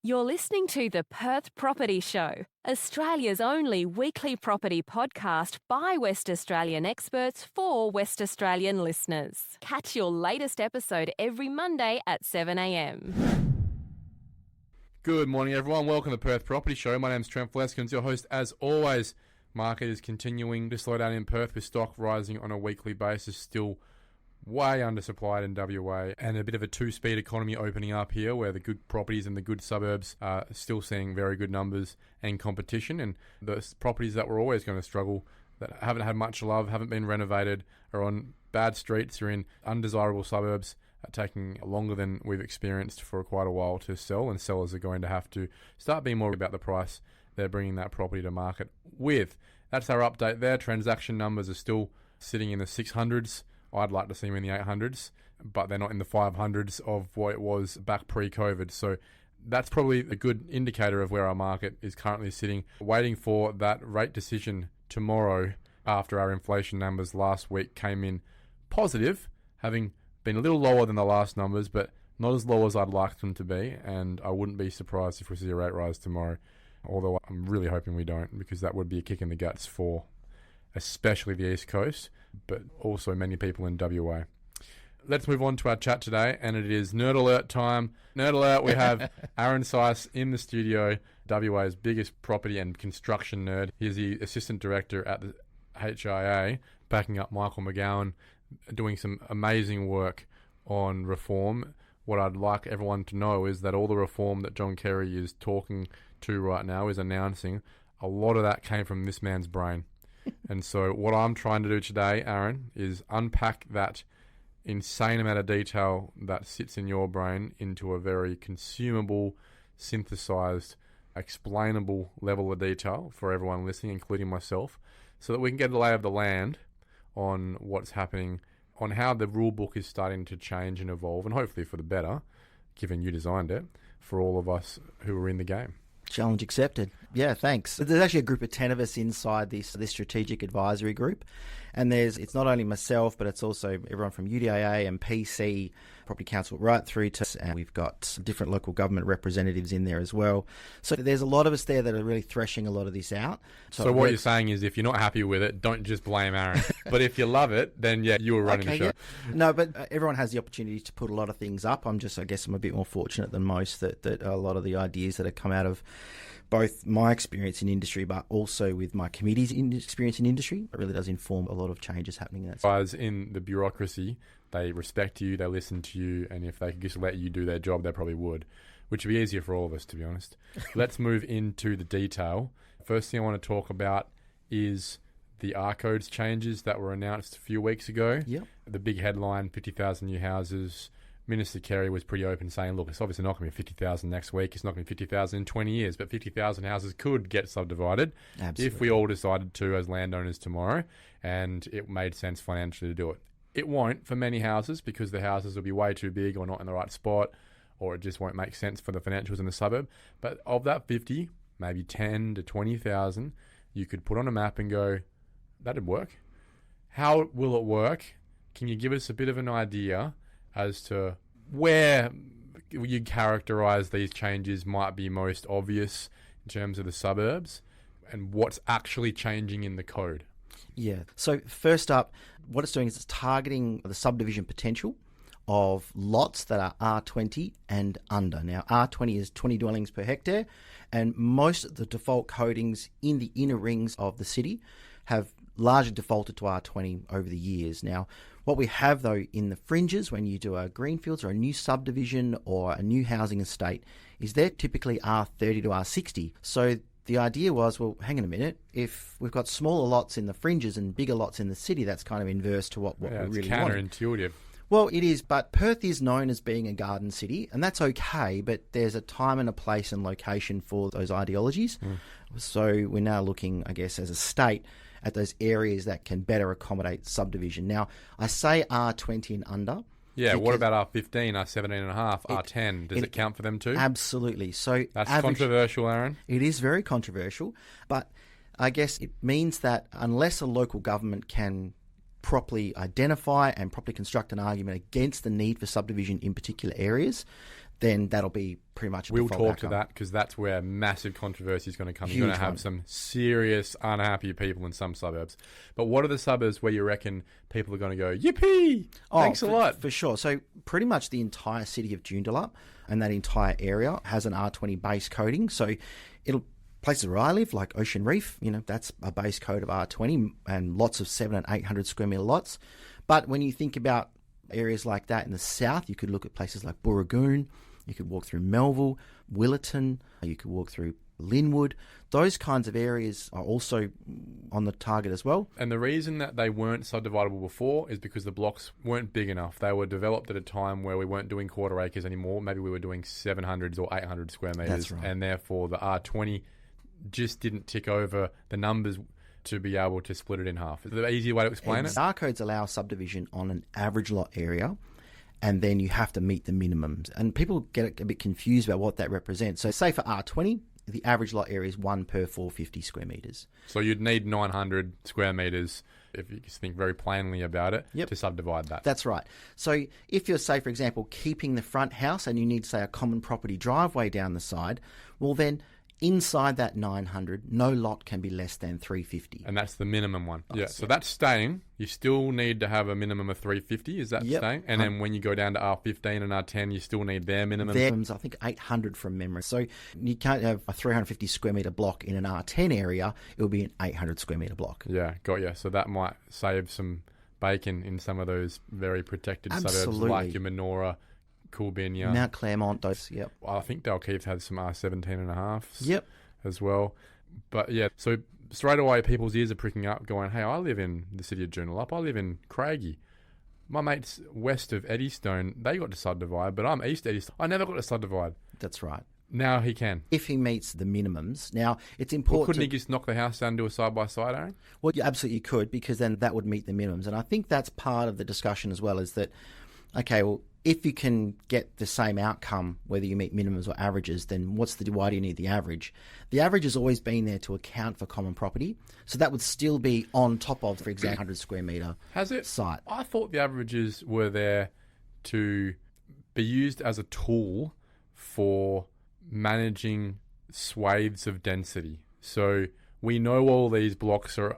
You're listening to the Perth Property Show, Australia's only weekly property podcast by West Australian experts for West Australian listeners. Catch your latest episode every Monday at 7 a.m. Good morning, everyone. Welcome to the Perth Property Show. My name's Trent Fleskens, your host as always. Market is continuing to slow down in Perth with stock rising on a weekly basis, still way undersupplied in WA, and a bit of a two-speed economy opening up here where the good properties and the good suburbs are still seeing very good numbers and competition, and the properties that were always going to struggle, that haven't had much love, haven't been renovated, are on bad streets, are in undesirable suburbs, are taking longer than we've experienced for quite a while to sell, and sellers are going to have to start being more about the price they're bringing that property to market with. That's our update there. Transaction numbers are still sitting in the 600s. I'd like to see them in the 800s, but they're not in the 500s of what it was back pre-COVID. So that's probably a good indicator of where our market is currently sitting, waiting for that rate decision tomorrow after our inflation numbers last week came in positive, having been a little lower than the last numbers, but not as low as I'd like them to be. And I wouldn't be surprised if we see a rate rise tomorrow, although I'm really hoping we don't, because that would be a kick in the guts for especially the East Coast, but also many people in WA. Let's move on to our chat today, and it is Nerd Alert time. Nerd Alert, we have Aaron Sice in the studio, WA's biggest property and construction nerd. He's the Assistant Director at the HIA, backing up Michael McGowan, doing some amazing work on reform. What I'd like everyone to know is that all the reform that John Kerry is talking to right now, is announcing, a lot of that came from this man's brain. And so what I'm trying to do today, Aaron, is unpack that insane amount of detail that sits in your brain into a very consumable, synthesized, explainable level of detail for everyone listening, including myself, so that we can get a lay of the land on what's happening, on how the rule book is starting to change and evolve, and hopefully for the better, given you designed it, for all of us who are in the game. Challenge accepted. Yeah, thanks. There's actually a group of 10 of us inside this strategic advisory group, and it's not only myself, but it's also everyone from UDAA and PC, Property Council, right through to, and we've got different local government representatives in there as well. So there's a lot of us there that are really threshing a lot of this out. So what you're saying is, if you're not happy with it, don't just blame Aaron. But if you love it, then yeah, you were running the show. Yeah. No, but everyone has the opportunity to put a lot of things up. I guess I'm a bit more fortunate than most that a lot of the ideas that have come out of both my experience in industry, but also with my committee's experience in industry, it really does inform a lot of changes happening in that. Guys in the bureaucracy, they respect you, they listen to you, and if they could just let you do their job, they probably would, which would be easier for all of us, to be honest. Let's move into the detail. First thing I want to talk about is the R-codes changes that were announced a few weeks ago. Yep. The big headline, 50,000 new houses. Minister Kerry was pretty open, saying, look, it's obviously not going to be 50,000 next week. It's not going to be 50,000 in 20 years, but 50,000 houses could get subdivided. Absolutely. If we all decided to as landowners tomorrow, and it made sense financially to do it. It won't for many houses, because the houses will be way too big or not in the right spot, or it just won't make sense for the financials in the suburb. But of that 50, maybe 10 to 20,000, you could put on a map and go, that'd work. How will it work? Can you give us a bit of an idea as to where you characterise these changes might be most obvious in terms of the suburbs, and what's actually changing in the code? Yeah. So first up, what it's doing is it's targeting the subdivision potential of lots that are R20 and under. Now, R20 is 20 dwellings per hectare, and most of the default codings in the inner rings of the city have largely defaulted to R20 over the years. Now, what we have, though, in the fringes, when you do a greenfields or a new subdivision or a new housing estate, is they're typically R30 to R60. So the idea was, well, hang on a minute, if we've got smaller lots in the fringes and bigger lots in the city, that's kind of inverse to what we really want. It's counterintuitive. Well, it is, but Perth is known as being a garden city, and that's okay, but there's a time and a place and location for those ideologies. So we're now looking, I guess, as a state, at those areas that can better accommodate subdivision. Now, I say R20 and under. Yeah, what about R15, R17.5, R10? Does it count for them too? Absolutely. So that's controversial, Aaron. It is very controversial, but I guess it means that unless a local government can properly identify and properly construct an argument against the need for subdivision in particular areas, then that'll be pretty much a We'll default talk to outcome. that because that's where massive controversy is going to come. You're Huge going to have one. some serious unhappy people in some suburbs. But what are the suburbs where you reckon people are going to go, yippee, thanks a lot? For sure. So pretty much the entire city of Joondalup and that entire area has an R20 base coding. So places where I live, like Ocean Reef, that's a base code of R20 and lots of 700 and 800 square metre lots. But when you think about areas like that in the south, you could look at places like Booragoon, you could walk through Melville, Willetton, you could walk through Lynwood. Those kinds of areas are also on the target as well. And the reason that they weren't subdividable before is because the blocks weren't big enough. They were developed at a time where we weren't doing quarter acres anymore. Maybe we were doing 700s or 800 square metres. That's right. And therefore the R20 just didn't tick over the numbers to be able to split it in half. Is the easier way to explain it? R codes allow subdivision on an average lot area, and then you have to meet the minimums. And people get a bit confused about what that represents. So say for R20, the average lot area is 1 per 450 square metres. So you'd need 900 square metres, if you just think very plainly about it, to subdivide that. That's right. So if you're, say, for example, keeping the front house and you need, say, a common property driveway down the side, well then inside that 900, no lot can be less than 350. And that's the minimum one. So that's staying. You still need to have a minimum of 350. Is that staying? And then when you go down to R15 and R10, you still need their minimum. There's, I think, 800 from memory. So you can't have a 350 square metre block in an R10 area. It will be an 800 square metre block. Yeah, got you. So that might save some bacon in some of those very protected suburbs like your Menorah, Coolbinia, Mount Claremont, those, I think Dalkeith had some R17 and a half as well. But yeah, so straight away people's ears are pricking up going, hey, I live in the city of Joondalup. I live in Craigie. My mates west of Eddystone, they got to subdivide, but I'm east Eddystone. I never got to subdivide. That's right. Now he can. If he meets the minimums. Now, it's important. Well, couldn't he just knock the house down and do a side-by-side, Aaron? Well, you absolutely could, because then that would meet the minimums. And I think that's part of the discussion as well, is that, okay, well, if you can get the same outcome, whether you meet minimums or averages, then why do you need the average? The average has always been there to account for common property. So that would still be on top of, for example, 100 square metre site. I thought the averages were there to be used as a tool for managing swathes of density. So we know all these blocks are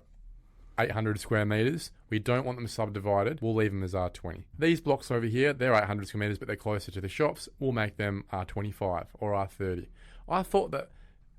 800 square metres. We don't want them subdivided. We'll leave them as R20. These blocks over here, they're 800 square metres, but they're closer to the shops. We'll make them R25 or R30. I thought that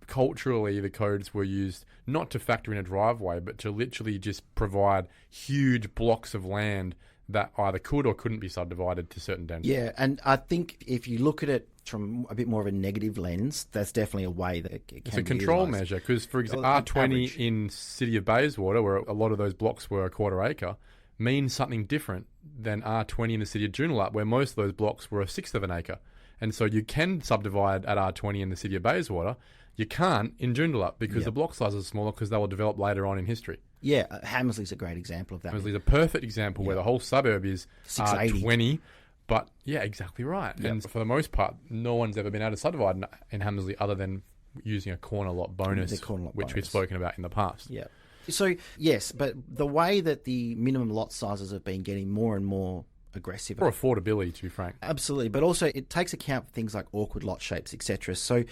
culturally the codes were used not to factor in a driveway, but to literally just provide huge blocks of land that either could or couldn't be subdivided to certain density. Yeah, and I think if you look at it from a bit more of a negative lens, that's definitely a way that it can It's a be control utilised. measure because, for example, Well, R20 average. in City of Bayswater, where a lot of those blocks were a quarter acre, means something different than R20 in the City of Joondalup, where most of those blocks were a sixth of an acre. And so you can subdivide at R20 in the City of Bayswater. You can't in Joondalup because the block sizes are smaller because they will develop later on in history. Yeah, Hammersley's a great example of that. Hammersley's a perfect example where the whole suburb is 680. R20. But, yeah, exactly right. Yep. And for the most part, no one's ever been able to subdivide in Hammersley other than using a corner lot bonus, The corner lot which we've bonus. spoken about in the past. Yeah. So, yes, but the way that the minimum lot sizes have been getting more and more aggressive. For affordability, to be frank. Absolutely, but also it takes account for things like awkward lot shapes, etc. So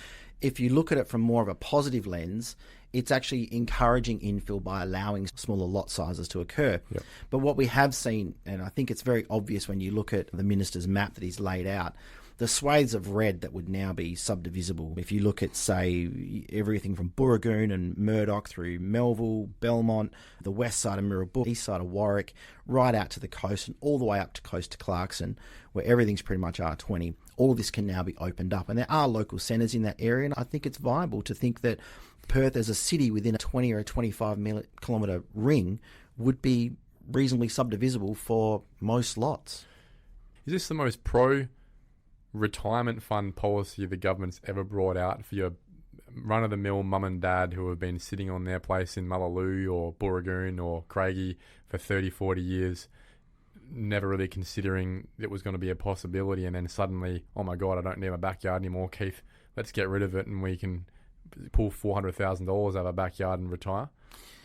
if you look at it from more of a positive lens, it's actually encouraging infill by allowing smaller lot sizes to occur. Yep. But what we have seen, and I think it's very obvious when you look at the minister's map that he's laid out, the swathes of red that would now be subdivisible. If you look at, say, everything from Booragoon and Murdoch through Melville, Belmont, the west side of Mirrabooka, east side of Warwick, right out to the coast and all the way up to close to Clarkson, where everything's pretty much R20, all of this can now be opened up. And there are local centres in that area, and I think it's viable to think that Perth as a city within a 20 or a 25 kilometre ring would be reasonably subdivisible for most lots. Is this the most pro-retirement fund policy the government's ever brought out for your run-of-the-mill mum and dad who have been sitting on their place in Mullaloo or Booragoon or Craigie for 30, 40 years, never really considering it was going to be a possibility, and then suddenly, oh my God, I don't need my backyard anymore, Keith, let's get rid of it and we can pull $400,000 out of our backyard and retire?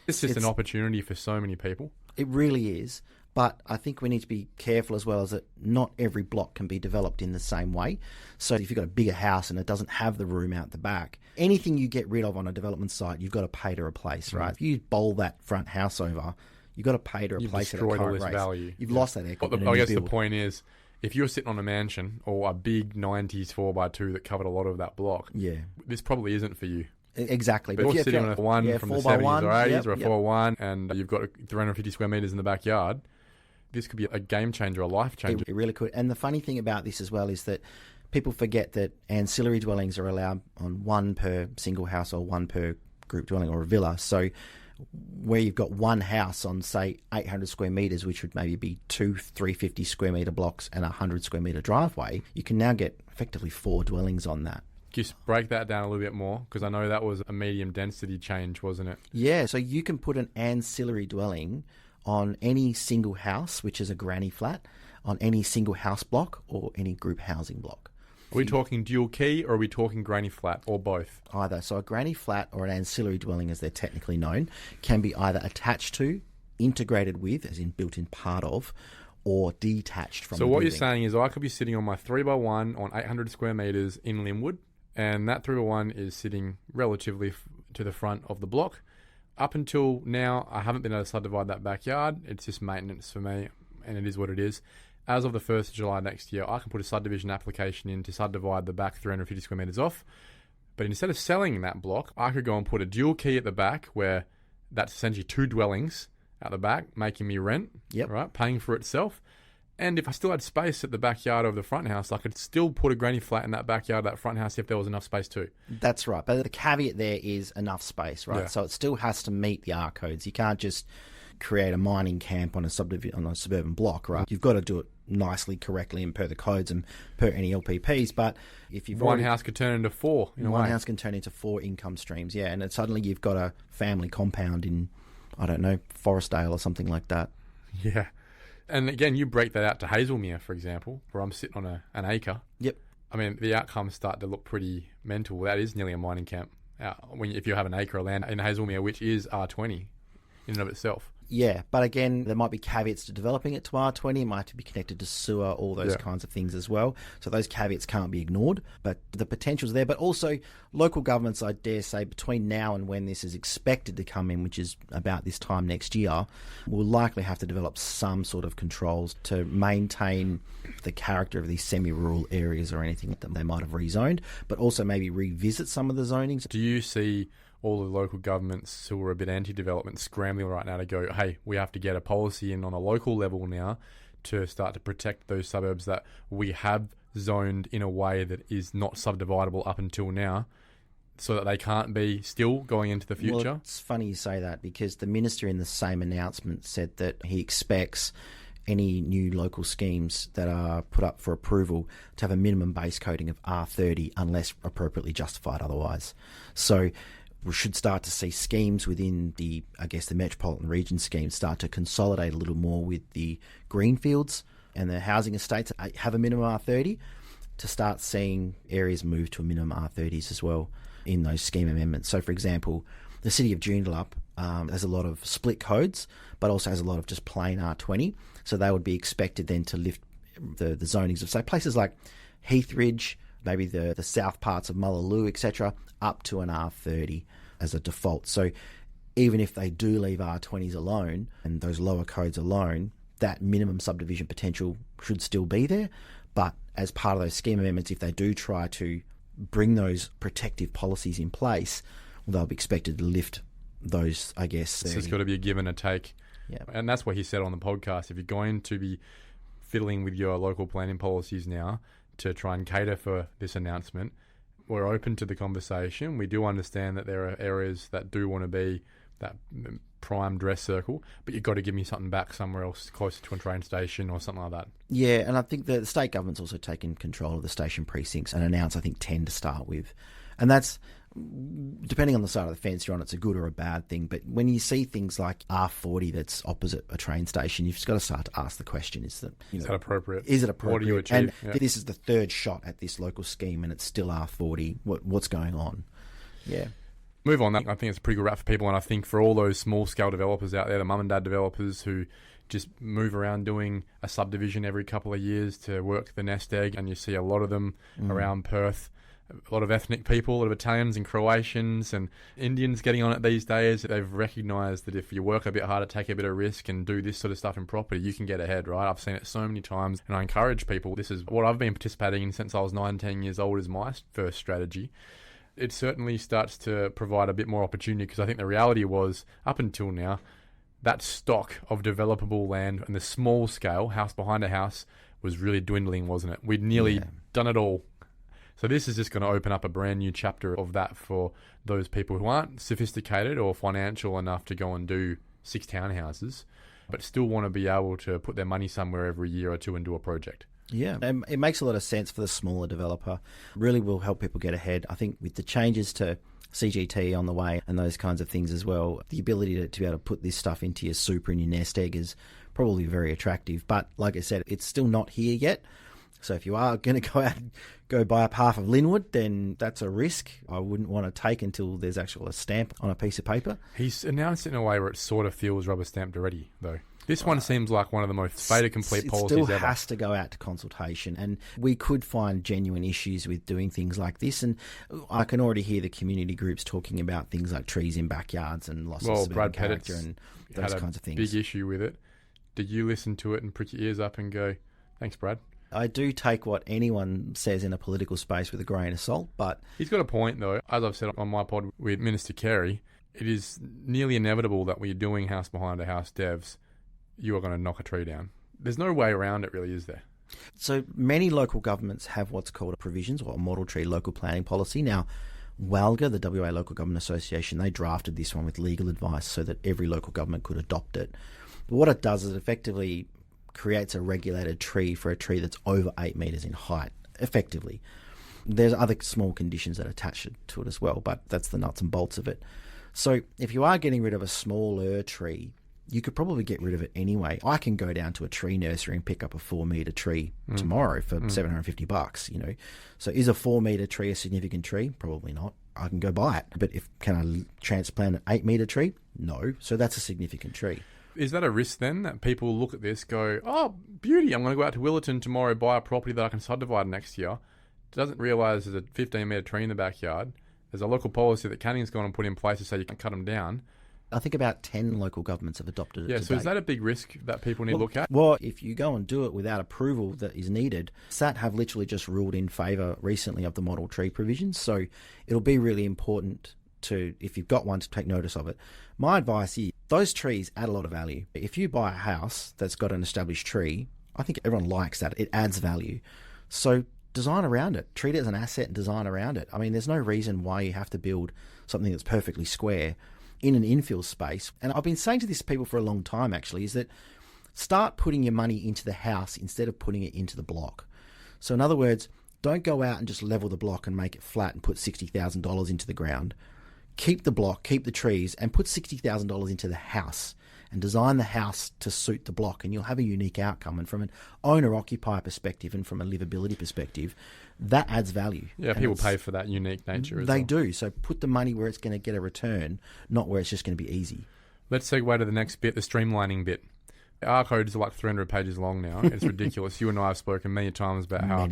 It's just an opportunity for so many people. It really is. But I think we need to be careful as well as that not every block can be developed in the same way. So if you've got a bigger house and it doesn't have the room out the back, anything you get rid of on a development site, you've got to pay to replace, right? If you bowl that front house over, you've got to pay to replace it at current rates. Value. You've lost that equity. I guess the point is, if you're sitting on a mansion or a big 90s 4x2 that covered a lot of that block, this probably isn't for you. Exactly. But if you're sitting on a one from the 70s or 80s or a 4x1 and you've got 350 square metres in the backyard, this could be a game changer, a life changer. It really could. And the funny thing about this as well is that people forget that ancillary dwellings are allowed on one per single house or one per group dwelling or a villa. So where you've got one house on, say, 800 square metres, which would maybe be 350 square metre blocks and a 100 square metre driveway, you can now get effectively 4 dwellings on that. Just break that down a little bit more, because I know that was a medium density change, wasn't it? Yeah, so you can put an ancillary dwelling on any single house, which is a granny flat, on any single house block or any group housing block. Are we talking dual key or are we talking granny flat or both? Either. So a granny flat or an ancillary dwelling, as they're technically known, can be either attached to, integrated with, as in built in part of, or detached from. So the what building. you're saying is I could be sitting on my 3x1 on 800 square metres in Lynwood, and that 3x1 is sitting relatively to the front of the block. Up until now, I haven't been able to subdivide that backyard. It's just maintenance for me, and it is what it is. As of the 1st of July next year, I can put a subdivision application in to subdivide the back 350 square metres off. But instead of selling that block, I could go and put a dual key at the back, where that's essentially 2 dwellings at the back, making me rent, right, paying for itself. And if I still had space at the backyard of the front house, I could still put a granny flat in that backyard of that front house if there was enough space too. That's right. But the caveat there is enough space, right? Yeah. So it still has to meet the R codes. You can't just create a mining camp on a suburban block, right? You've got to do it nicely, correctly, and per the codes and per any LPPs. But if you've one house could turn into 4 in a way. One house can turn into 4 income streams, yeah. And then suddenly you've got a family compound in, I don't know, Forestdale or something like that. Yeah. And again, you break that out to Hazelmere, for example, where I'm sitting on an acre. Yep. I mean, the outcomes start to look pretty mental. That is nearly a mining camp if you have an acre of land in Hazelmere, which is R20 in and of itself. Yeah, but again, there might be caveats to developing it to R20. It might have to be connected to sewer, all those kinds of things as well. So those caveats can't be ignored, but the potential's there. But also, local governments, I dare say, between now and when this is expected to come in, which is about this time next year, will likely have to develop some sort of controls to maintain the character of these semi-rural areas or anything that they might have rezoned, but also maybe revisit some of the zonings. Do you see all the local governments who are a bit anti-development scrambling right now to go, hey, we have to get a policy in on a local level now to start to protect those suburbs that we have zoned in a way that is not subdividable up until now, so that they can't be still going into the future? Well, it's funny you say that, because the minister in the same announcement said that he expects any new local schemes that are put up for approval to have a minimum base coding of R30 unless appropriately justified otherwise. So we should start to see schemes within the metropolitan region schemes start to consolidate a little more with the greenfields and the housing estates that have a minimum R30, to start seeing areas move to a minimum R30s as well in those scheme amendments. So, for example, the city of Joondalup has a lot of split codes, but also has a lot of just plain R20. So they would be expected then to lift the zonings of, say, places like Heathridge, maybe the south parts of Mullaloo, etc., up to an R30 as a default. So even if they do leave R20s alone and those lower codes alone, that minimum subdivision potential should still be there. But as part of those scheme amendments, if they do try to bring those protective policies in place, they'll be expected to lift those, I guess. So it's got to be a give and a take. Yeah. And that's what he said on the podcast. If you're going to be fiddling with your local planning policies now to try and cater for this announcement, we're open to the conversation. We do understand that there are areas that do want to be that prime dress circle, but you've got to give me something back somewhere else closer to a train station or something like that. Yeah, and I think the state government's also taken control of the station precincts and announced, I think, 10 to start with. And that's, depending on the side of the fence you're on, it's a good or a bad thing. But when you see things like R40 that's opposite a train station, you've just got to start to ask the question, is that appropriate? Is it appropriate? What do you achieve? And this is the third shot at this local scheme and it's still R40. What's going on? Yeah. Move on that. I think it's a pretty good wrap for people, and I think for all those small-scale developers out there, the mum and dad developers who just move around doing a subdivision every couple of years to work the nest egg, and you see a lot of them around Perth. A lot of ethnic people, a lot of Italians and Croatians and Indians getting on it these days. They've recognised that if you work a bit harder, take a bit of risk and do this sort of stuff in property, you can get ahead, right? I've seen it so many times, and I encourage people. This is what I've been participating in since I was 19 years old, is my first strategy. It certainly starts to provide a bit more opportunity, because I think the reality was, up until now, that stock of developable land and the small scale, house behind a house, was really dwindling, wasn't it? We'd nearly done it all. So this is just going to open up a brand new chapter of that for those people who aren't sophisticated or financial enough to go and do 6 townhouses, but still want to be able to put their money somewhere every year or two and do a project. Yeah, and it makes a lot of sense for the smaller developer. Really will help people get ahead. I think with the changes to CGT on the way and those kinds of things as well, the ability to be able to put this stuff into your super and your nest egg is probably very attractive. But like I said, it's still not here yet. So if you are going to go out and go buy up half of Lynwood, then that's a risk I wouldn't want to take until there's actually a stamp on a piece of paper. He's announced it in a way where it sort of feels rubber stamped already, though. This one seems like one of the most fait accompli policies ever. It still has to go out to consultation, and we could find genuine issues with doing things like this. And I can already hear the community groups talking about things like trees in backyards and loss of suburban character and those kinds of things. Big issue with it. Did you listen to it and prick your ears up and go, "Thanks, Brad"? I do take what anyone says in a political space with a grain of salt, but... He's got a point, though. As I've said on my pod with Minister Carey, it is nearly inevitable that when you're doing house behind a house devs, you are going to knock a tree down. There's no way around it, really, is there? So many local governments have what's called a provisions or a model tree local planning policy. Now, WALGA, the WA Local Government Association, they drafted this one with legal advice so that every local government could adopt it. But what it does is it effectively creates a regulated tree for a tree that's over 8 metres in height, effectively. There's other small conditions that attach to it as well, but that's the nuts and bolts of it. So if you are getting rid of a smaller tree, you could probably get rid of it anyway. I can go down to a tree nursery and pick up a 4 metre tree tomorrow for $750, you know. So is a 4 metre tree a significant tree? Probably not. I can go buy it. But can I transplant an 8 metre tree? No. So that's a significant tree. Is that a risk then, that people look at this, go, "Oh, beauty, I'm going to go out to Willetton tomorrow, buy a property that I can subdivide next year." Doesn't realise there's a 15-metre tree in the backyard. There's a local policy that Canning's gone and put in place to say you can cut them down. I think about 10 local governments have adopted it. Yeah, so is that a big risk that people need to look at? Well, if you go and do it without approval that is needed, SAT have literally just ruled in favour recently of the model tree provisions. So it'll be really important to, if you've got one, to take notice of it. My advice is, those trees add a lot of value. If you buy a house that's got an established tree, I think everyone likes that. It adds value. So design around it. Treat it as an asset and design around it. I mean, there's no reason why you have to build something that's perfectly square in an infill space. And I've been saying to this to people for a long time, actually, is that start putting your money into the house instead of putting it into the block. So in other words, don't go out and just level the block and make it flat and put $60,000 into the ground. Keep the block, keep the trees, and put $60,000 into the house and design the house to suit the block, and you'll have a unique outcome. And from an owner-occupier perspective and from a livability perspective, that adds value. Yeah, people pay for that unique nature as well. They do. So put the money where it's going to get a return, not where it's just going to be easy. Let's segue to the next bit, the streamlining bit. Our code is like 300 pages long now. It's ridiculous. You and I have spoken many times about how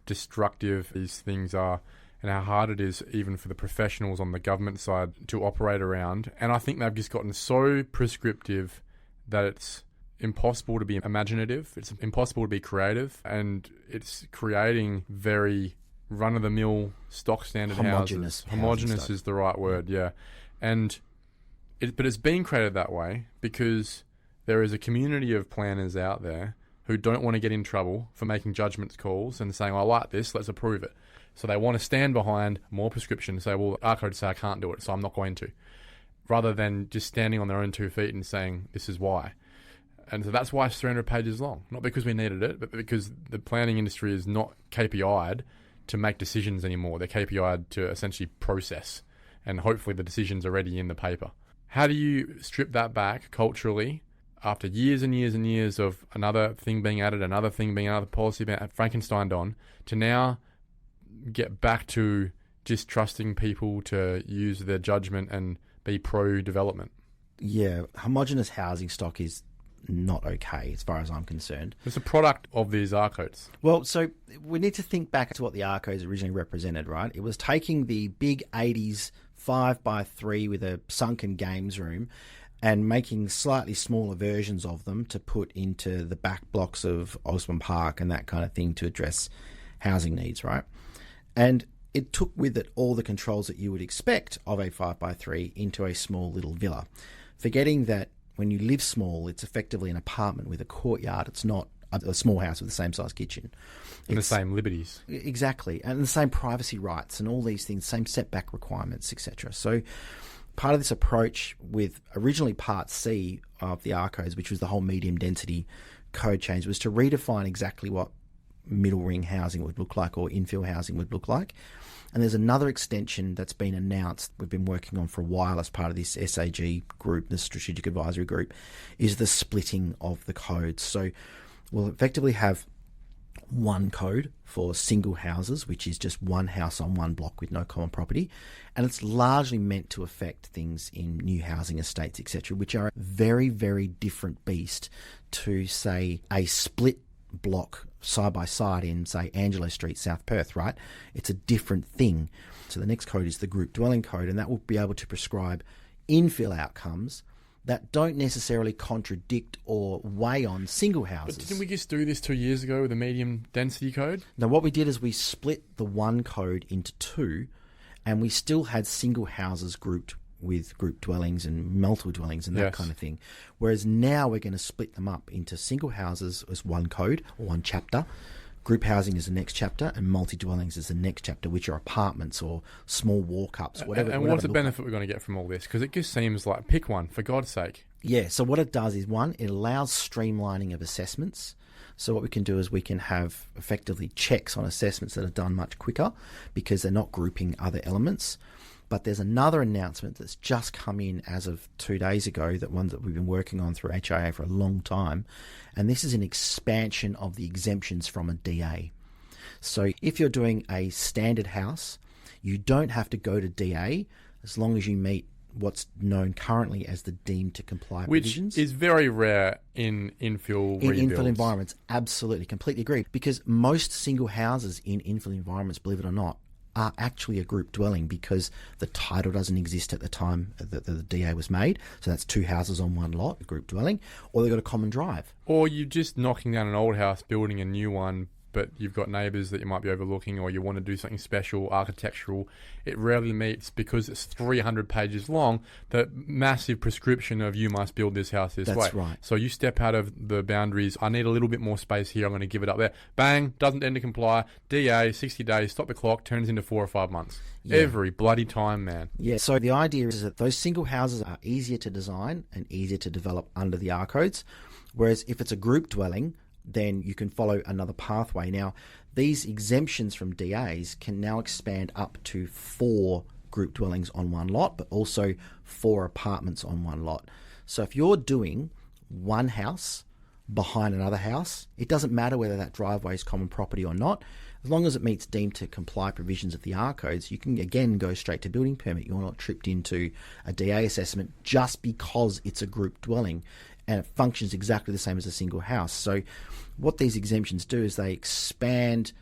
destructive these things are and how hard it is even for the professionals on the government side to operate around. And I think they've just gotten so prescriptive that it's impossible to be imaginative, it's impossible to be creative, and it's creating very run-of-the-mill stock standard houses. Homogenous is the right word, yeah. But it's being created that way because there is a community of planners out there who don't want to get in trouble for making judgment calls and saying, "I like this, let's approve it." So they want to stand behind more prescription and say, "Well, our code say I can't do it, so I'm not going to," rather than just standing on their own 2 feet and saying, "This is why." And so that's why it's 300 pages long. Not because we needed it, but because the planning industry is not KPI'd to make decisions anymore. They're KPI'd to essentially process, and hopefully the decisions are already in the paper. How do you strip that back culturally after years and years and years of another thing being added, another thing being another policy being Frankensteined on, to now get back to just trusting people to use their judgment and be pro-development. Yeah, homogenous housing stock is not okay as far as I'm concerned. It's a product of these R codes. Well, so we need to think back to what the R codes originally represented, right? It was taking the big 80s 5x3 with a sunken games room and making slightly smaller versions of them to put into the back blocks of Osborne Park and that kind of thing to address housing needs, right? And it took with it all the controls that you would expect of a 5x3 into a small little villa, forgetting that when you live small, it's effectively an apartment with a courtyard. It's not a small house with the same size kitchen. And the same liberties. Exactly. And the same privacy rights and all these things, same setback requirements, etc. So part of this approach with originally Part C of the R codes, which was the whole medium density code change, was to redefine exactly what middle ring housing would look like or infill housing would look like. And there's another extension that's been announced, we've been working on for a while as part of this SAG group, the Strategic Advisory Group, is the splitting of the codes. So we'll effectively have one code for single houses, which is just one house on one block with no common property. And it's largely meant to affect things in new housing estates, etc., which are a very, very different beast to, say, a split block side by side in, say, Angelo Street, South Perth, right? It's a different thing. So the next code is the group dwelling code, and that will be able to prescribe infill outcomes that don't necessarily contradict or weigh on single houses. But didn't we just do this 2 years ago with the medium density code? Now, what we did is we split the one code into two, and we still had single houses grouped with group dwellings and multiple dwellings and that kind of thing. Whereas now we're going to split them up into single houses as one code or one chapter, group housing is the next chapter, and multi-dwellings is the next chapter, which are apartments or small walk-ups, whatever. And what's the benefit we're going to get from all this? Because it just seems like, pick one, for God's sake. Yeah, so what it does is, one, it allows streamlining of assessments. So what we can do is we can have effectively checks on assessments that are done much quicker because they're not grouping other elements. But there's another announcement that's just come in as of 2 days ago, that one that we've been working on through HIA for a long time. And this is an expansion of the exemptions from a DA. So if you're doing a standard house, you don't have to go to DA as long as you meet what's known currently as the deemed to comply provisions. Which is very rare in infill rebuilds. In infill environments, absolutely, completely agree. Because most single houses in infill environments, believe it or not, are actually a group dwelling because the title doesn't exist at the time that the DA was made. So that's two houses on one lot, a group dwelling, or they've got a common drive. Or you're just knocking down an old house, building a new one, but you've got neighbours that you might be overlooking, or you want to do something special, architectural. It rarely meets, because it's 300 pages long, the massive prescription of you must build this house this way. That's right. So you step out of the boundaries. I need a little bit more space here. I'm going to give it up there. Bang, doesn't end to comply. DA, 60 days, stop the clock, turns into 4 or 5 months. Yeah. Every bloody time, man. Yeah, so the idea is that those single houses are easier to design and easier to develop under the R codes, whereas if it's a group dwelling, then you can follow another pathway. Now, these exemptions from DAs can now expand up to 4 group dwellings on one lot, but also 4 apartments on one lot. So if you're doing one house behind another house, it doesn't matter whether that driveway is common property or not. As long as it meets deemed to comply provisions of the R codes, you can again go straight to building permit. You're not tripped into a DA assessment just because it's a group dwelling, and it functions exactly the same as a single house. So what these exemptions do is they expand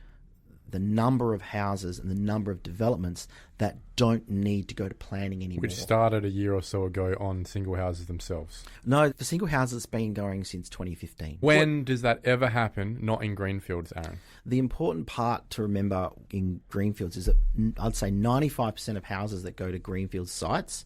the number of houses and the number of developments that don't need to go to planning anymore. Which started a year or so ago on single houses themselves. No, for single houses, it's been going since 2015. When does that ever happen? Not in greenfields, Aaron. The important part to remember in greenfields is that I'd say 95% of houses that go to greenfield sites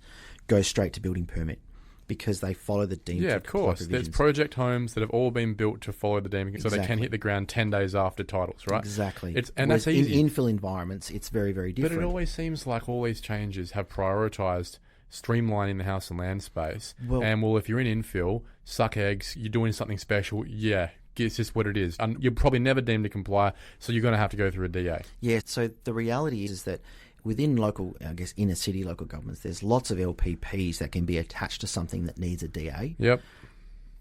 go straight to building permit, because they follow the deemed. Yeah, of course. There's project homes that have all been built to follow the deemed, so they can hit the ground 10 days after titles, right? Exactly. And that's easy. In infill environments, it's very, very different. But it always seems like all these changes have prioritised streamlining the house and land space. If you're in infill, suck eggs, you're doing something special, yeah, it's just what it is. And you're probably never deemed to comply, so you're going to have to go through a DA. Yeah, so the reality is that within local, I guess, inner city local governments, there's lots of LPPs that can be attached to something that needs a DA. Yep.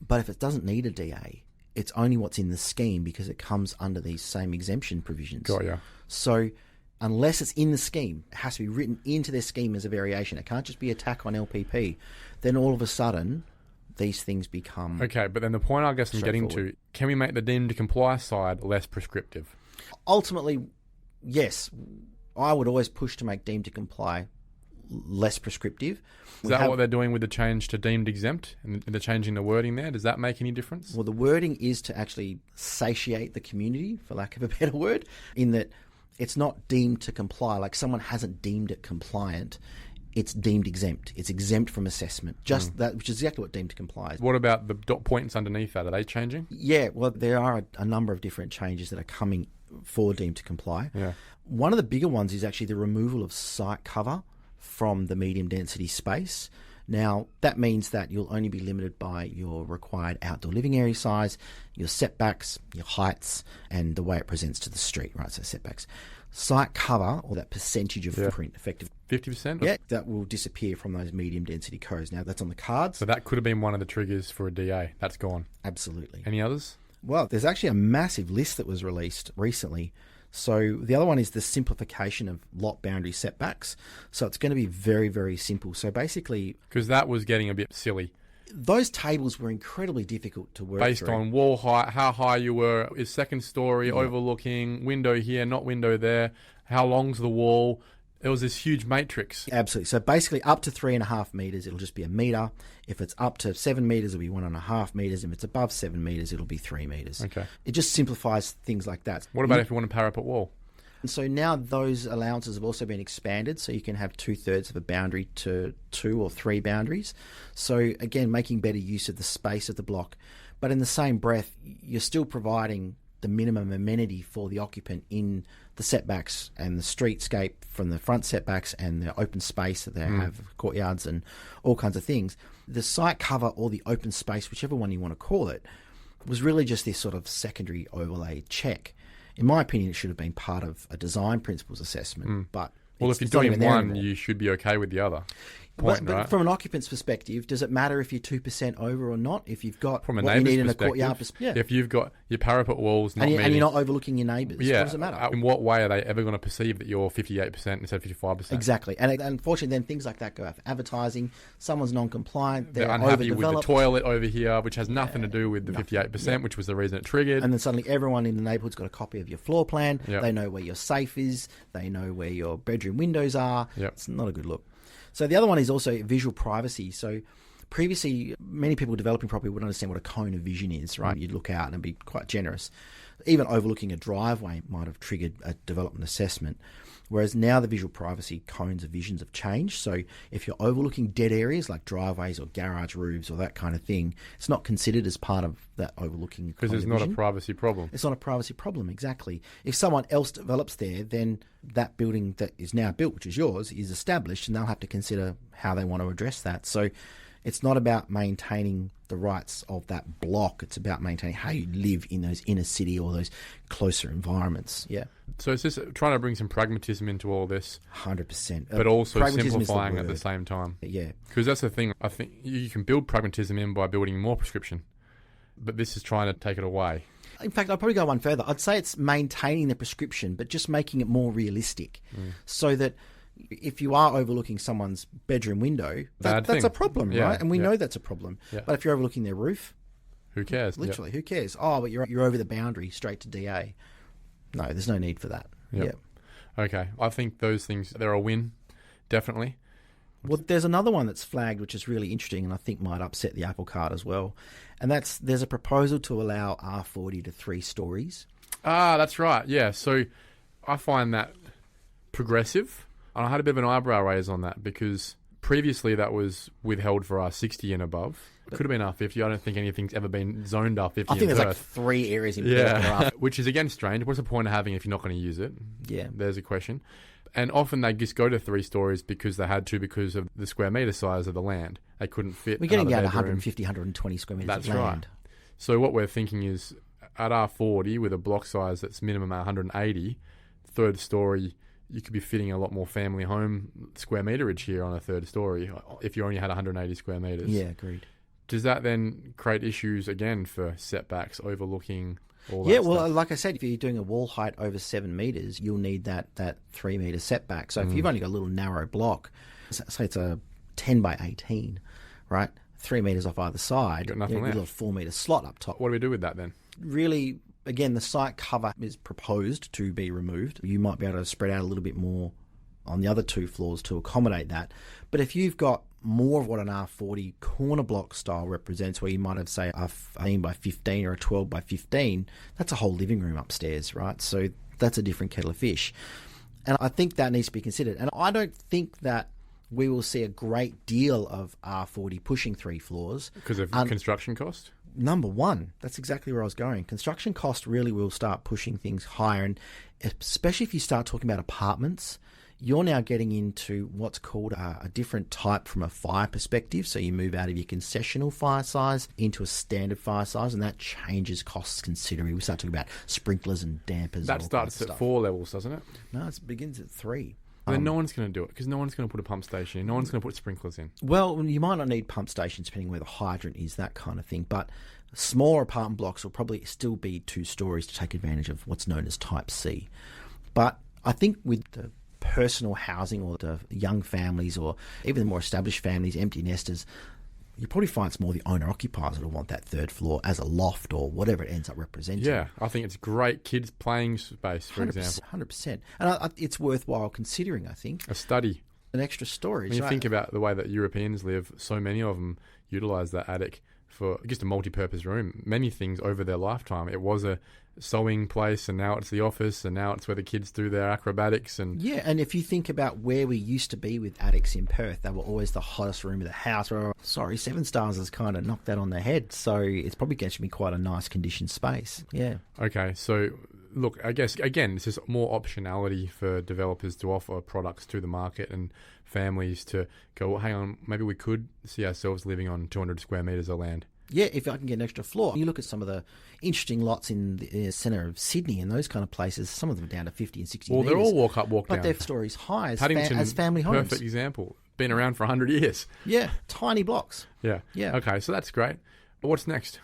But if it doesn't need a DA, it's only what's in the scheme because it comes under these same exemption provisions. Got ya. So unless it's in the scheme, it has to be written into their scheme as a variation. It can't just be a tack on LPP. Then all of a sudden, these things become... Okay, but then the point I guess I'm getting to, can we make the deemed to comply side less prescriptive? Ultimately, yes. I would always push to make deemed to comply less prescriptive. Is that what they're doing with the change to deemed exempt? And they're changing the wording there? Does that make any difference? Well, the wording is to actually satiate the community, for lack of a better word, in that it's not deemed to comply. Like someone hasn't deemed it compliant. It's deemed exempt. It's exempt from assessment. Just that, which is exactly what deemed to comply is. What about the dot points underneath that? Are they changing? Yeah, well, there are a number of different changes that are coming for deemed to comply. Yeah. One of the bigger ones is actually the removal of site cover from the medium density space. Now, that means that you'll only be limited by your required outdoor living area size, your setbacks, your heights, and the way it presents to the street, right? So setbacks. Site cover, or that percentage of footprint, effective 50%? Yeah, that will disappear from those medium density codes. Now, that's on the cards. So that could have been one of the triggers for a DA. That's gone. Absolutely. Any others? Well, there's actually a massive list that was released recently. So the other one is the simplification of lot boundary setbacks. So it's going to be very, very simple. So basically... Because that was getting a bit silly. Those tables were incredibly difficult to work Based through. on wall height, how high you were, is second story, overlooking, window here, not window there, how long's the wall. It was this huge matrix. Absolutely. So basically up to 3.5 metres, it'll just be a metre. If it's up to 7 metres, it'll be 1.5 metres. If it's above 7 metres, it'll be 3 metres. Okay. It just simplifies things like that. What about if you want a parapet wall? And so now those allowances have also been expanded, so you can have 2/3 of a boundary to 2 or 3 boundaries. So again, making better use of the space of the block. But in the same breath, you're still providing the minimum amenity for the occupant in the setbacks and the streetscape from the front setbacks and the open space that they have, courtyards and all kinds of things. The site cover or the open space, whichever one you want to call it, was really just this sort of secondary overlay check. In my opinion, it should have been part of a design principles assessment. But well, if you're doing one, you should be okay with the other. But right? From an occupant's perspective, does it matter if you're 2% over or not? If you've got from a what you need in a perspective, courtyard, if you've got your parapet walls not and you're not overlooking your neighbours, what does it matter? In what way are they ever going to perceive that you're 58% instead of 55%? Exactly. And unfortunately, then things like that go out for advertising. Someone's non-compliant. They're unhappy with the toilet over here, which has nothing to do with the 58%, which was the reason it triggered. And then suddenly everyone in the neighbourhood's got a copy of your floor plan. Yep. They know where your safe is. They know where your bedroom windows are. Yep. It's not a good look. So the other one is also visual privacy. So previously, many people developing property would understand what a cone of vision is, right? You'd look out and be quite generous. Even overlooking a driveway might have triggered a development assessment. Whereas now the visual privacy cones of visions have changed. So if you're overlooking dead areas like driveways or garage roofs or that kind of thing, it's not considered as part of that overlooking. Because it's not a privacy problem. It's not a privacy problem, exactly. If someone else develops there, then that building that is now built, which is yours, is established, and they'll have to consider how they want to address that. So it's not about maintaining the rights of that block. It's about maintaining how you live in those inner city or those closer environments. Yeah. So it's just trying to bring some pragmatism into all this. 100%. But also simplifying at the same time. Yeah. Because that's the thing. I think you can build pragmatism in by building more prescription. But this is trying to take it away. In fact, I'd probably go one further. I'd say it's maintaining the prescription, but just making it more realistic so that if you are overlooking someone's bedroom window, that's a problem, right? And we know that's a problem. Yeah. But if you're overlooking their roof, who cares? Literally, who cares? Oh, but you're over the boundary, straight to DA. No, there's no need for that. Yep. Yeah. Okay. I think those things, they're a win, definitely. Well, there's another one that's flagged, which is really interesting and I think might upset the apple cart as well. And there's a proposal to allow R40 to 3 stories. Ah, that's right. Yeah. So I find that progressive. And I had a bit of an eyebrow raise on that because previously that was withheld for R60 and above. It could have been R50. I don't think anything's ever been zoned R50 I think there's Perth. like 3 areas in Perth that are which is again strange. What's the point of having it if you're not going to use it? Yeah. There's a question. And often they just go to 3 stories because they had to because of the square metre size of the land. They couldn't fit. We're getting down to bedroom. 150, 120 square metres That's of land. right. So what we're thinking is at R40 with a block size that's minimum 180, third story, you could be fitting a lot more family home square meterage here on a third story if you only had 180 square metres. Yeah, agreed. Does that then create issues again for setbacks, overlooking? all that Yeah, well, stuff. like I said, if you're doing a wall height over 7 metres, you'll need that 3 metre setback. So if you've only got a little narrow block, say it's a 10 by 18, right? 3 metres off either side, Got nothing you've got a left. little 4 metre slot up top. What do we do with that then? Really, again, the site cover is proposed to be removed. You might be able to spread out a little bit more on the other 2 floors to accommodate that. But if you've got more of what an R40 corner block style represents, where you might have, say, a 15 by 15 or a 12 by 15, that's a whole living room upstairs, right? So that's a different kettle of fish. And I think that needs to be considered. And I don't think that we will see a great deal of R40 pushing 3 floors. Because of construction cost? Number one, that's exactly where I was going. Construction cost really will start pushing things higher. And especially if you start talking about apartments, you're now getting into what's called a different type from a fire perspective. So you move out of your concessional fire size into a standard fire size, and that changes costs considerably. We start talking about sprinklers and dampers. That and all starts kinds of at stuff. 4 levels, doesn't it? No, it begins at 3. Then no one's going to do it because no one's going to put a pump station in. No one's going to put sprinklers in. Well, you might not need pump stations depending where the hydrant is, that kind of thing. But smaller apartment blocks will probably still be 2 stories to take advantage of what's known as Type C. But I think with the personal housing or the young families or even the more established families, empty nesters, you probably find it's more the owner-occupiers that will want that 3rd floor as a loft or whatever it ends up representing. Yeah, I think it's great kids playing space, for 100%, example. 100%. And it's worthwhile considering, I think. A study. An extra storage. When you right? think about the way that Europeans live, so many of them utilise that attic for just a multi-purpose room. Many things over their lifetime. It was a sewing place, and now it's the office, and now it's where the kids do their acrobatics. And yeah, and if you think about where we used to be with attics in Perth, they were always the hottest room of the house. Sorry, 7 Stars has kind of knocked that on the head, so it's probably going to be quite a nice conditioned space. Yeah. Okay, so look, I guess, again, it's just more optionality for developers to offer products to the market and families to go, well, hang on, maybe we could see ourselves living on 200 square metres of land. Yeah, if I can get an extra floor. You look at some of the interesting lots in the centre of Sydney and those kind of places, some of them are down to 50 and 60 Well, metres. they're all walk up, walk down. But they're stories high as, Paddington, as family homes. perfect example. Been around for 100 years. Yeah, tiny blocks. Yeah. Yeah. Okay, so that's great. But what's next?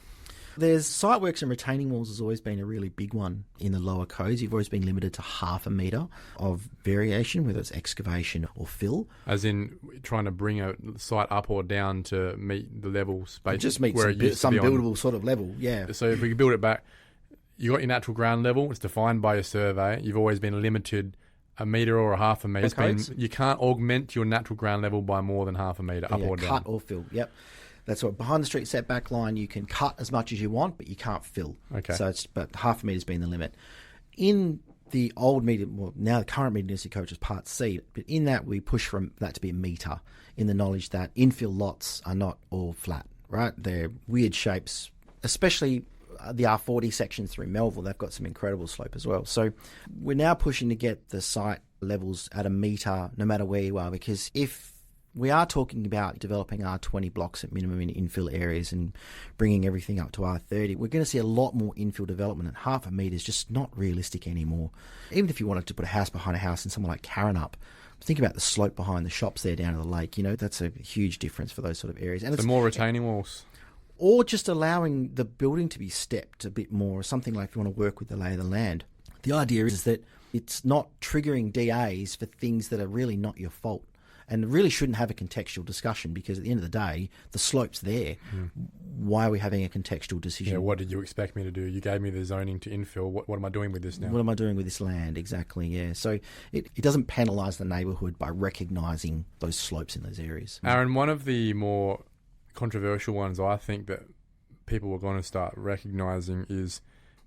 There's site works and retaining walls has always been a really big one in the lower codes. You've always been limited to 1/2 metre of variation, whether it's excavation or fill. As in trying to bring a site up or down to meet the level space. It just meets where it used to some be on. buildable sort of level, yeah. So if we can build it back, you got your natural ground level. It's defined by your survey. You've always been limited 1 metre or 1/2 metre. Okay. You can't augment your natural ground level by more than 1/2 metre up Yeah, or down. cut or fill, yep. That's what behind the street setback line you can cut as much as you want, but you can't fill. Okay. So it's but 1/2 metre's been the limit. In the old medium, well now the current medium density code is Part C, but in that we push from that to be 1 metre, in the knowledge that infill lots are not all flat, right? They're weird shapes, especially the R40 sections through Melville. They've got some incredible slope as well. So we're now pushing to get the site levels at 1 metre no matter where you are, because if we are talking about developing R20 blocks at minimum in infill areas and bringing everything up to R30. We're going to see a lot more infill development, and 1/2 metre is just not realistic anymore. Even if you wanted to put a house behind a house in somewhere like Karrinyup, think about the slope behind the shops there down to the lake. You know, that's a huge difference for those sort of areas. And So more retaining walls. or just allowing the building to be stepped a bit more, something like if you want to work with the lay of the land. The idea is that it's not triggering DAs for things that are really not your fault. And really shouldn't have a contextual discussion, because at the end of the day, the slope's there. Why are we having a contextual decision? Yeah, what did you expect me to do? You gave me the zoning to infill. What am I doing with this now? What am I doing with this land? Exactly, yeah. So it doesn't penalise the neighbourhood by recognising those slopes in those areas. Aaron, one of the more controversial ones I think that people are going to start recognising is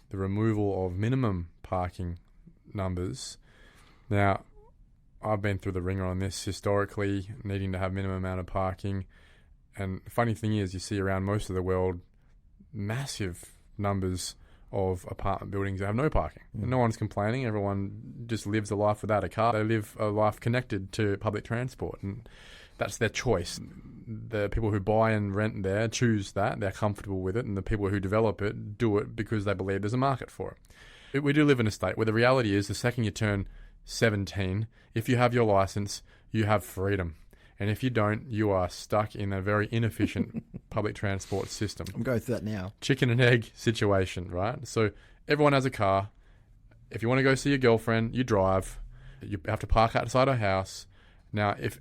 the removal of minimum parking numbers. Now, I've been through the ringer on this historically, needing to have minimum amount of parking. And the funny thing is, you see around most of the world massive numbers of apartment buildings that have no parking. And no one's complaining. Everyone just lives a life without a car. They live a life connected to public transport, and that's their choice. The people who buy and rent there choose that. They're comfortable with it, and the people who develop it do it because they believe there's a market for it. We do live in a state where the reality is the second you turn 17, if you have your license, you have freedom. And if you don't, you are stuck in a very inefficient public transport system. I'm going through that now. Chicken and egg situation, right? So everyone has a car. If you want to go see your girlfriend, you drive. You have to park outside her house. Now, if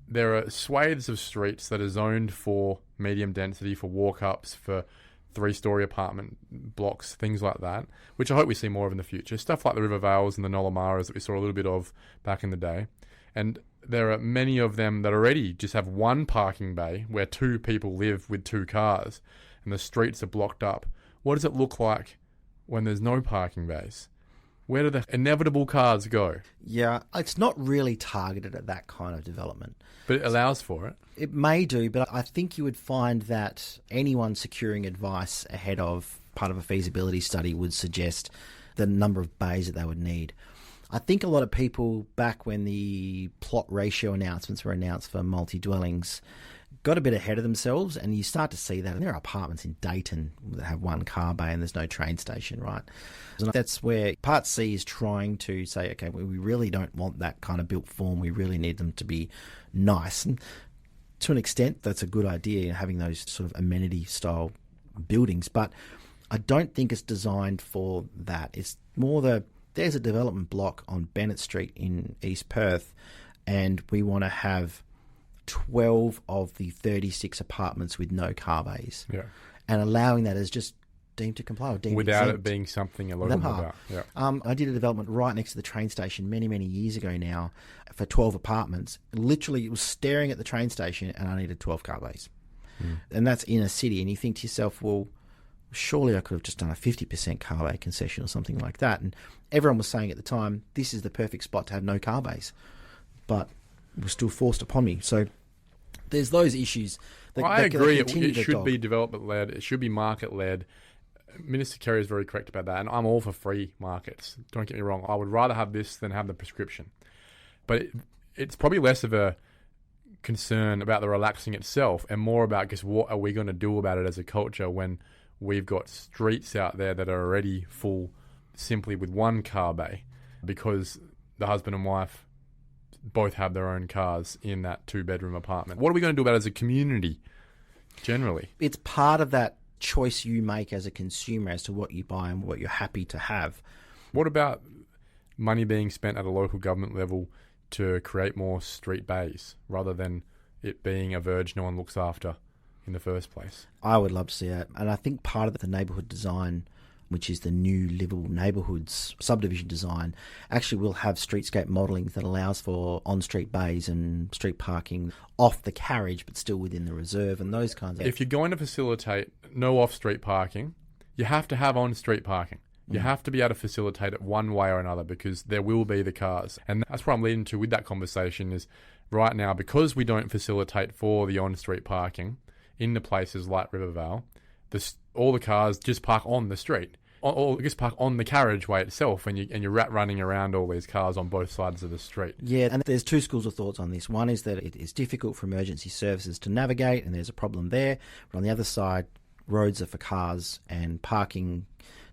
there are swathes of streets that are zoned for medium density, for walk-ups, for three-storey apartment blocks, things like that, which I hope we see more of in the future. Stuff like the River Vales and the Nollamaras that we saw a little bit of back in the day. And there are many of them that already just have one parking bay where two people live with two cars and the streets are blocked up. What does it look like when there's no parking bays? Where do the inevitable cars go? Yeah, it's not really targeted at that kind of development. But it allows for it. It may do, but I think you would find that anyone securing advice ahead of part of a feasibility study would suggest the number of bays that they would need. I think a lot of people, back when the plot ratio announcements were announced for multi-dwellings, got a bit ahead of themselves, and you start to see that. And there are apartments in Dayton that have one car bay and there's no train station, right? And that's where Part C is trying to say, okay, we really don't want that kind of built form. We really need them to be nice. And to an extent, that's a good idea, having those sort of amenity-style buildings. But I don't think it's designed for that. It's more there's a development block on Bennett Street in East Perth, and we want to have 12 of the 36 apartments with no car bays. Yeah. And allowing that as just deemed to comply or deemed without exempt. it being something a lot of them about. Yeah. I did a development right next to the train station many, many years ago now for 12 apartments. Literally, it was staring at the train station and I needed 12 car bays. And that's in a city. And you think to yourself, well, surely I could have just done a 50% car bay concession or something like that. And everyone was saying at the time, this is the perfect spot to have no car bays. But it was still forced upon me. So there's those issues. I agree. It should be development-led. It should be market-led. Minister Kerry is very correct about that. And I'm all for free markets. Don't get me wrong. I would rather have this than have the prescription. But it's probably less of a concern about the relaxing itself and more about just what are we going to do about it as a culture when we've got streets out there that are already full simply with one car bay because the husband and wife both have their own cars in that two-bedroom apartment. What are we going to do about it as a community generally? It's part of that choice you make as a consumer as to what you buy and what you're happy to have. What about money being spent at a local government level to create more street bays rather than it being a verge no one looks after in the first place? I would love to see that. And I think part of the neighbourhood design, which is the new livable neighbourhoods subdivision design, actually will have streetscape modelling that allows for on-street bays and street parking off the carriage but still within the reserve and those kinds of... If you're going to facilitate no off-street parking, you have to have on-street parking. You have to be able to facilitate it one way or another because there will be the cars. And that's what I'm leading to with that conversation is right now, because we don't facilitate for the on-street parking in the places like Rivervale, all the cars just park on the street. Or just park on the carriageway itself and you're running around all these cars on both sides of the street. Yeah, and there's two schools of thoughts on this. One is that it is difficult for emergency services to navigate and there's a problem there. But on the other side, roads are for cars and parking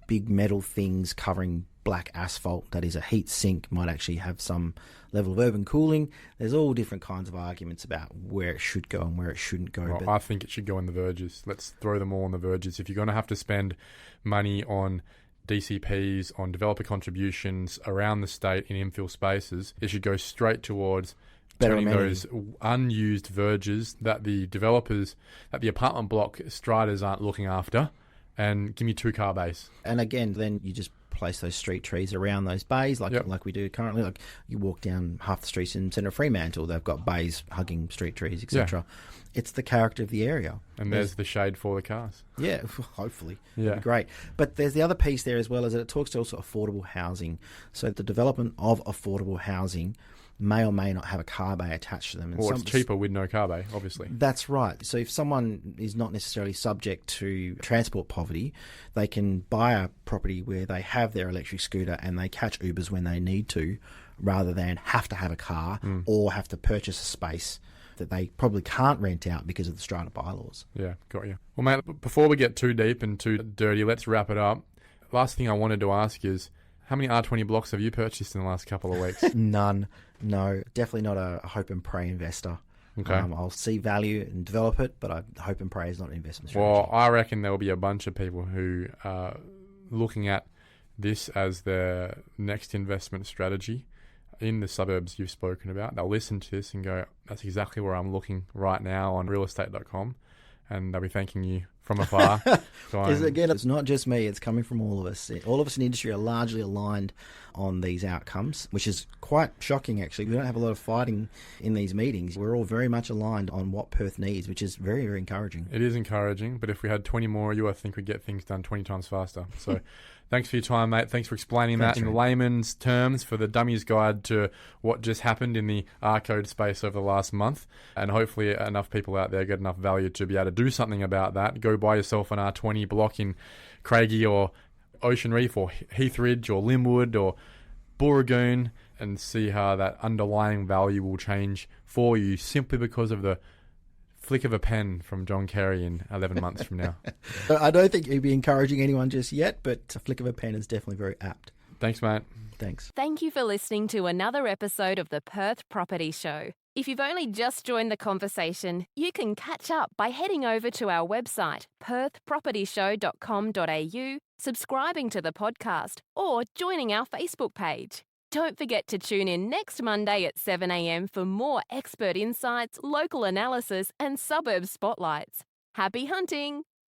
big metal things covering black asphalt that is a heat sink might actually have some level of urban cooling. There's all different kinds of arguments about where it should go and where it shouldn't go. Well, I think it should go on the verges. Let's throw them all on the verges. If you're going to have to spend money on DCPs, on developer contributions around the state in infill spaces, it should go straight towards turning those unused verges that the developers, that the apartment block striders aren't looking after, and give me 2 car bays. And again, then you just place those street trees around those bays like we do currently. Like you walk down half the streets in centre of Fremantle, they've got bays hugging street trees, etc. Yeah. It's the character of the area. And there's the shade for the cars. Yeah, hopefully. Yeah. Great. But there's the other piece there as well, is that it talks to also affordable housing. So the development of affordable housing may or may not have a car bay attached to them. And it's cheaper with no car bay, obviously. That's right. So if someone is not necessarily subject to transport poverty, they can buy a property where they have their electric scooter and they catch Ubers when they need to, rather than have to have a car or have to purchase a space that they probably can't rent out because of the strata bylaws. Yeah, got you. Well, mate, before we get too deep and too dirty, let's wrap it up. Last thing I wanted to ask is, how many R20 blocks have you purchased in the last couple of weeks? None. No, definitely not a hope and pray investor. Okay. I'll see value and develop it, but I hope and pray is not an investment strategy. Well, I reckon there will be a bunch of people who are looking at this as their next investment strategy in the suburbs you've spoken about, they'll listen to this and go, that's exactly where I'm looking right now on realestate.com, and they'll be thanking you from afar. Again, it's not just me, it's coming from all of us. All of us in the industry are largely aligned on these outcomes, which is quite shocking, actually. We don't have a lot of fighting in these meetings. We're all very much aligned on what Perth needs, which is very, very encouraging. It is encouraging, but if we had 20 more of you, I think we'd get things done 20 times faster. So thanks for your time, mate. Thanks for explaining that in layman's terms for the Dummy's Guide to what just happened in the R-code space over the last month. And hopefully enough people out there get enough value to be able to do something about that. Go buy yourself an R20 block in Craigie or Ocean Reef or Heathridge or Lynwood or Booragoon and see how that underlying value will change for you simply because of the flick of a pen from John Kerry in 11 months from now. I don't think he'd be encouraging anyone just yet, but a flick of a pen is definitely very apt. Thanks, mate. Thanks. Thank you for listening to another episode of the Perth Property Show. If you've only just joined the conversation, you can catch up by heading over to our website, perthpropertyshow.com.au, subscribing to the podcast, or joining our Facebook page. Don't forget to tune in next Monday at 7 a.m. for more expert insights, local analysis, and suburb spotlights. Happy hunting!